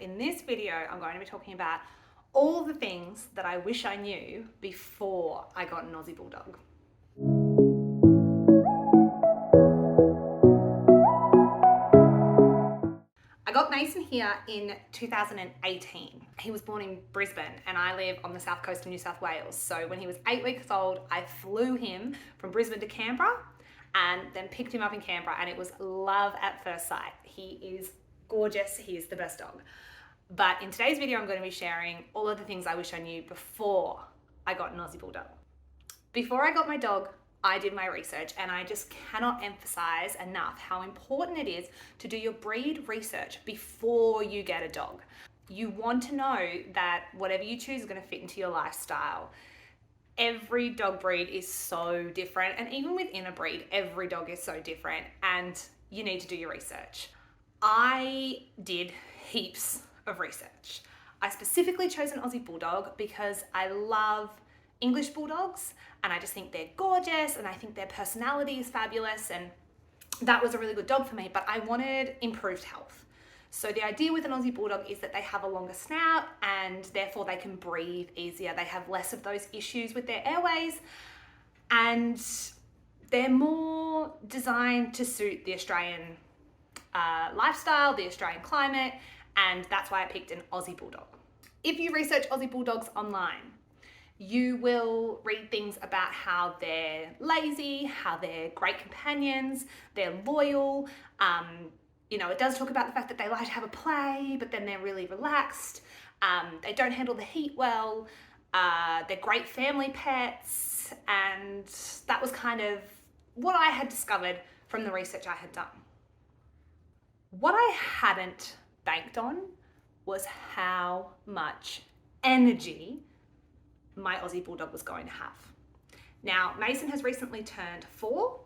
in this video I'm going to be talking about all the things that I wish I knew before I got an Aussie Bulldog. I got Mason here in 2018. He was born in Brisbane and I live on the south coast of New South Wales. So when he was 8 weeks old, I flew him from Brisbane to Canberra and then picked him up in Canberra, and it was love at first sight. He is gorgeous, he is the best dog. But in today's video, I'm going to be sharing all of the things I wish I knew before I got an Aussie Bulldog. Before I got my dog, I did my research, and I just cannot emphasize enough how important it is to do your breed research before you get a dog. You want to know that whatever you choose is going to fit into your lifestyle. Every dog breed is so different, and even within a breed, every dog is so different, and you need to do your research. I did heaps of research. I specifically chose an Aussie Bulldog because I love English Bulldogs and I just think they're gorgeous and I think their personality is fabulous, and that was a really good dog for me, but I wanted improved health. So the idea with an Aussie Bulldog is that they have a longer snout and therefore they can breathe easier. They have less of those issues with their airways, and they're more designed to suit the Australian lifestyle, the Australian climate, and that's why I picked an Aussie Bulldog. If you research Aussie Bulldogs online, you will read things about how they're lazy, how they're great companions, they're loyal. It does talk about the fact that they like to have a play, but then they're really relaxed. They don't handle the heat well. They're great family pets. And that was kind of what I had discovered from the research I had done. What I hadn't banked on was how much energy my Aussie Bulldog was going to have. Now, Mason has recently turned 4.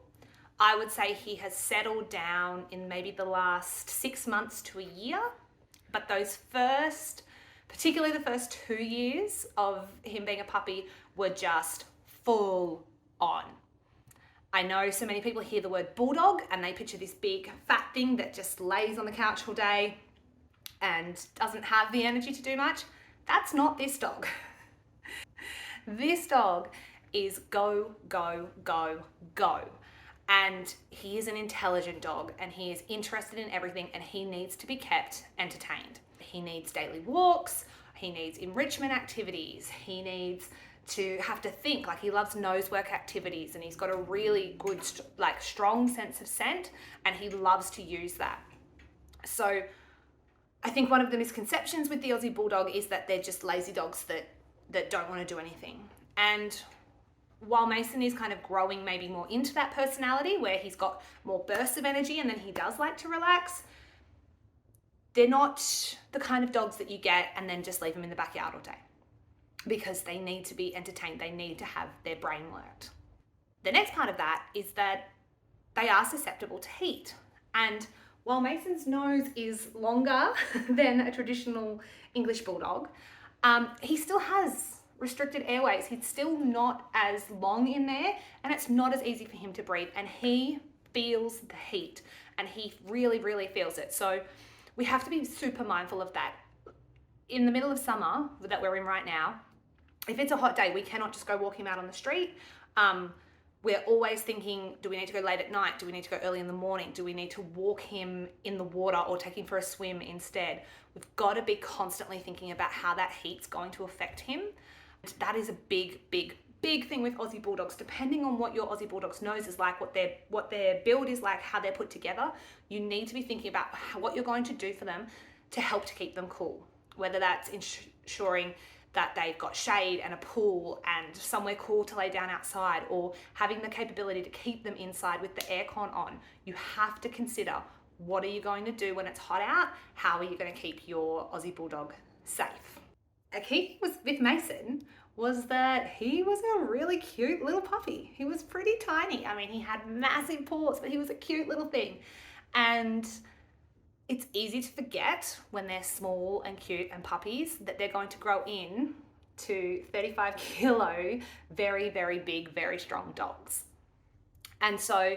I would say he has settled down in maybe the last 6 months to a year, but particularly the first 2 years of him being a puppy were just full on. I know so many people hear the word bulldog and they picture this big fat thing that just lays on the couch all day and doesn't have the energy to do much. That's not this dog. This dog is go, go, go, go. And he is an intelligent dog and he is interested in everything, and he needs to be kept entertained. He needs daily walks, he needs enrichment activities, he needs to have to think. Like, he loves nose work activities and he's got a really good, strong sense of scent, and he loves to use that. So I think one of the misconceptions with the Aussie Bulldog is that they're just lazy dogs that don't want to do anything. And while Mason is kind of growing maybe more into that personality where he's got more bursts of energy and then he does like to relax, they're not the kind of dogs that you get and then just leave them in the backyard all day, because they need to be entertained. They need to have their brain worked. The next part of that is that they are susceptible to heat. And while Mason's nose is longer than a traditional English Bulldog, he still has restricted airways. He's still not as long in there, and it's not as easy for him to breathe, and he feels the heat, and he really, really feels it. So we have to be super mindful of that. In the middle of summer that we're in right now, if it's a hot day, we cannot just go walk him out on the street. We're always thinking, do we need to go late at night? Do we need to go early in the morning? Do we need to walk him in the water or take him for a swim instead? We've got to be constantly thinking about how that heat's going to affect him. That is a big, big, big thing with Aussie Bulldogs. Depending on what your Aussie Bulldog's nose is like, what their build is like, how they're put together, you need to be thinking about what you're going to do for them to help to keep them cool. Whether that's ensuring that they've got shade and a pool and somewhere cool to lay down outside, or having the capability to keep them inside with the aircon on. You have to consider, what are you going to do when it's hot out? How are you going to keep your Aussie Bulldog safe? A key thing with Mason was that he was a really cute little puppy. He was pretty tiny. I mean, he had massive paws, but he was a cute little thing. And it's easy to forget when they're small and cute and puppies that they're going to grow in to 35 kilo, very, very big, very strong dogs. And so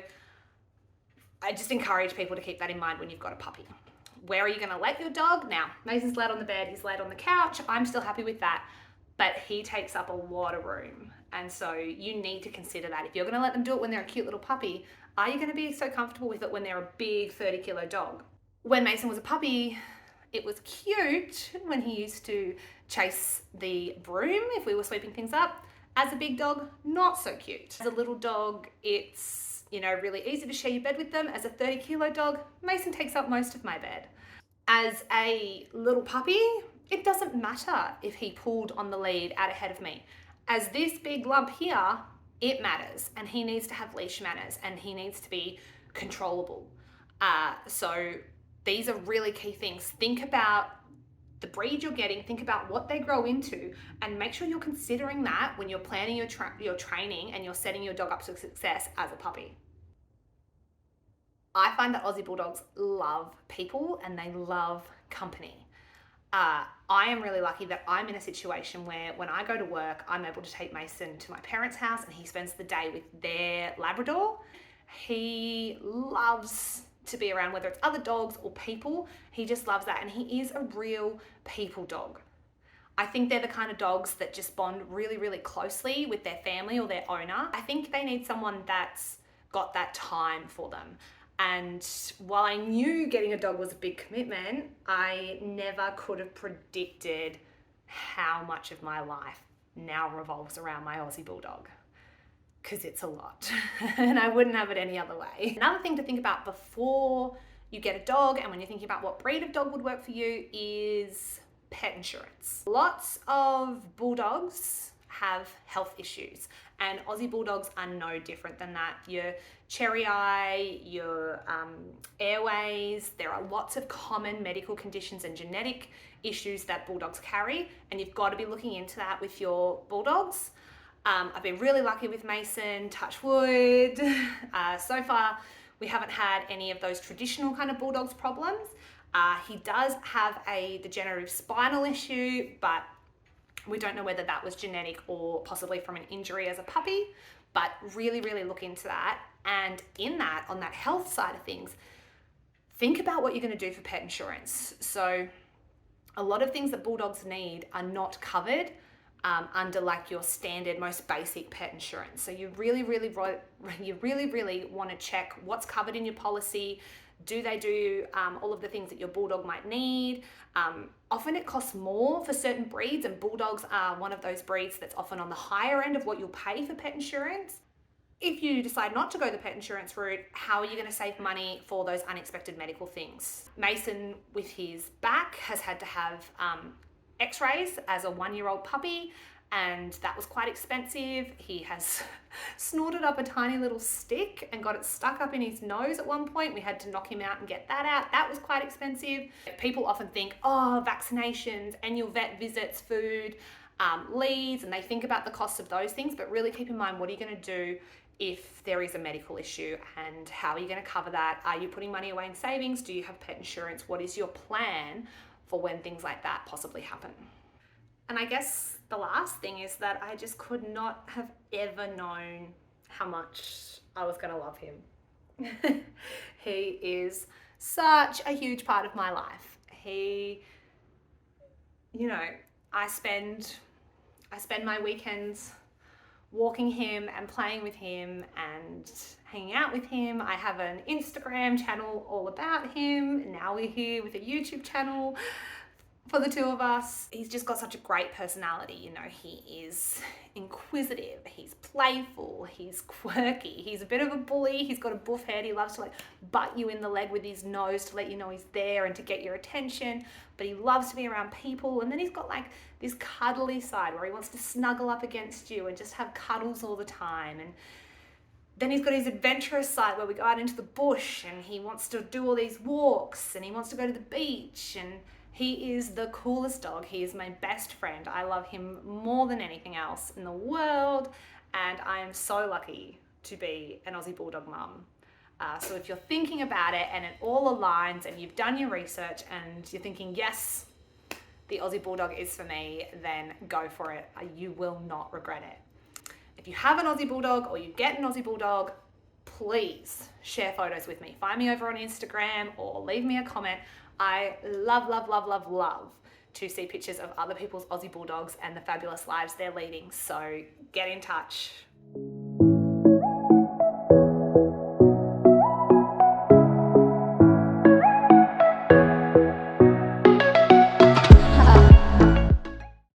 I just encourage people to keep that in mind when you've got a puppy. Where are you going to let your dog? Now, Mason's laid on the bed, he's laid on the couch. I'm still happy with that, but he takes up a lot of room. And so you need to consider that. If you're going to let them do it when they're a cute little puppy, are you going to be so comfortable with it when they're a big 30-kilo dog? When Mason was a puppy, it was cute when he used to chase the broom if we were sweeping things up. As a big dog, not so cute. As a little dog, it's, really easy to share your bed with them. As a 30-kilo dog, Mason takes up most of my bed. As a little puppy, it doesn't matter if he pulled on the lead out ahead of me. As this big lump here, it matters, and he needs to have leash manners, and he needs to be controllable. So these are really key things. Think about the breed you're getting, think about what they grow into, and make sure you're considering that when you're planning your training and you're setting your dog up to success as a puppy. I find that Aussie Bulldogs love people and they love company. I am really lucky that I'm in a situation where when I go to work, I'm able to take Mason to my parents' house and he spends the day with their Labrador. He loves to be around, whether it's other dogs or people. He just loves that, and he is a real people dog. I think they're the kind of dogs that just bond really, really closely with their family or their owner. I think they need someone that's got that time for them. And while I knew getting a dog was a big commitment, I never could have predicted how much of my life now revolves around my Aussie Bulldog, because it's a lot and I wouldn't have it any other way. Another thing to think about before you get a dog and when you're thinking about what breed of dog would work for you is pet insurance. Lots of Bulldogs have health issues, and Aussie Bulldogs are no different than that. Your cherry eye, your airways, there are lots of common medical conditions and genetic issues that Bulldogs carry, and you've got to be looking into that with your Bulldogs. I've been really lucky with Mason, touch wood. So far, we haven't had any of those traditional kind of Bulldogs problems. He does have a degenerative spinal issue, but we don't know whether that was genetic or possibly from an injury as a puppy, but really, really look into that. And in that, on that health side of things, think about what you're going to do for pet insurance. So a lot of things that Bulldogs need are not covered under like your standard, most basic pet insurance. So you really want to check what's covered in your policy. Do they do all of the things that your Bulldog might need? Often it costs more for certain breeds, and Bulldogs are one of those breeds that's often on the higher end of what you'll pay for pet insurance. If you decide not to go the pet insurance route, how are you going to save money for those unexpected medical things? Mason, with his back, has had to have x-rays as a 1-year-old puppy, and that was quite expensive. He has snorted up a tiny little stick and got it stuck up in his nose at one point. We had to knock him out and get that out. That was quite expensive. People often think, oh, vaccinations, annual vet visits, food, leads, and they think about the cost of those things, but really keep in mind, what are you going to do if there is a medical issue, and how are you going to cover that? Are you putting money away in savings? Do you have pet insurance? What is your plan for when things like that possibly happen? And I guess the last thing is that I just could not have ever known how much I was going to love him. He is such a huge part of my life. He, I spend my weekends walking him and playing with him and hanging out with him. I have an Instagram channel all about him. Now we're here with a YouTube channel for the two of us. He's just got such a great personality. He is inquisitive, he's playful, he's quirky, he's a bit of a bully, he's got a buff head, he loves to butt you in the leg with his nose to let you know he's there and to get your attention, but he loves to be around people. And then he's got this cuddly side where he wants to snuggle up against you and just have cuddles all the time. And then he's got his adventurous side where we go out into the bush and he wants to do all these walks and he wants to go to the beach, and he is the coolest dog. He is my best friend. I love him more than anything else in the world, and I am so lucky to be an Aussie Bulldog mum. So if you're thinking about it and it all aligns and you've done your research and you're thinking, yes, the Aussie Bulldog is for me, then go for it. You will not regret it. If you have an Aussie Bulldog or you get an Aussie Bulldog, please share photos with me. Find me over on Instagram or leave me a comment. I love, love, love, love, love to see pictures of other people's Aussie Bulldogs and the fabulous lives they're leading. So get in touch.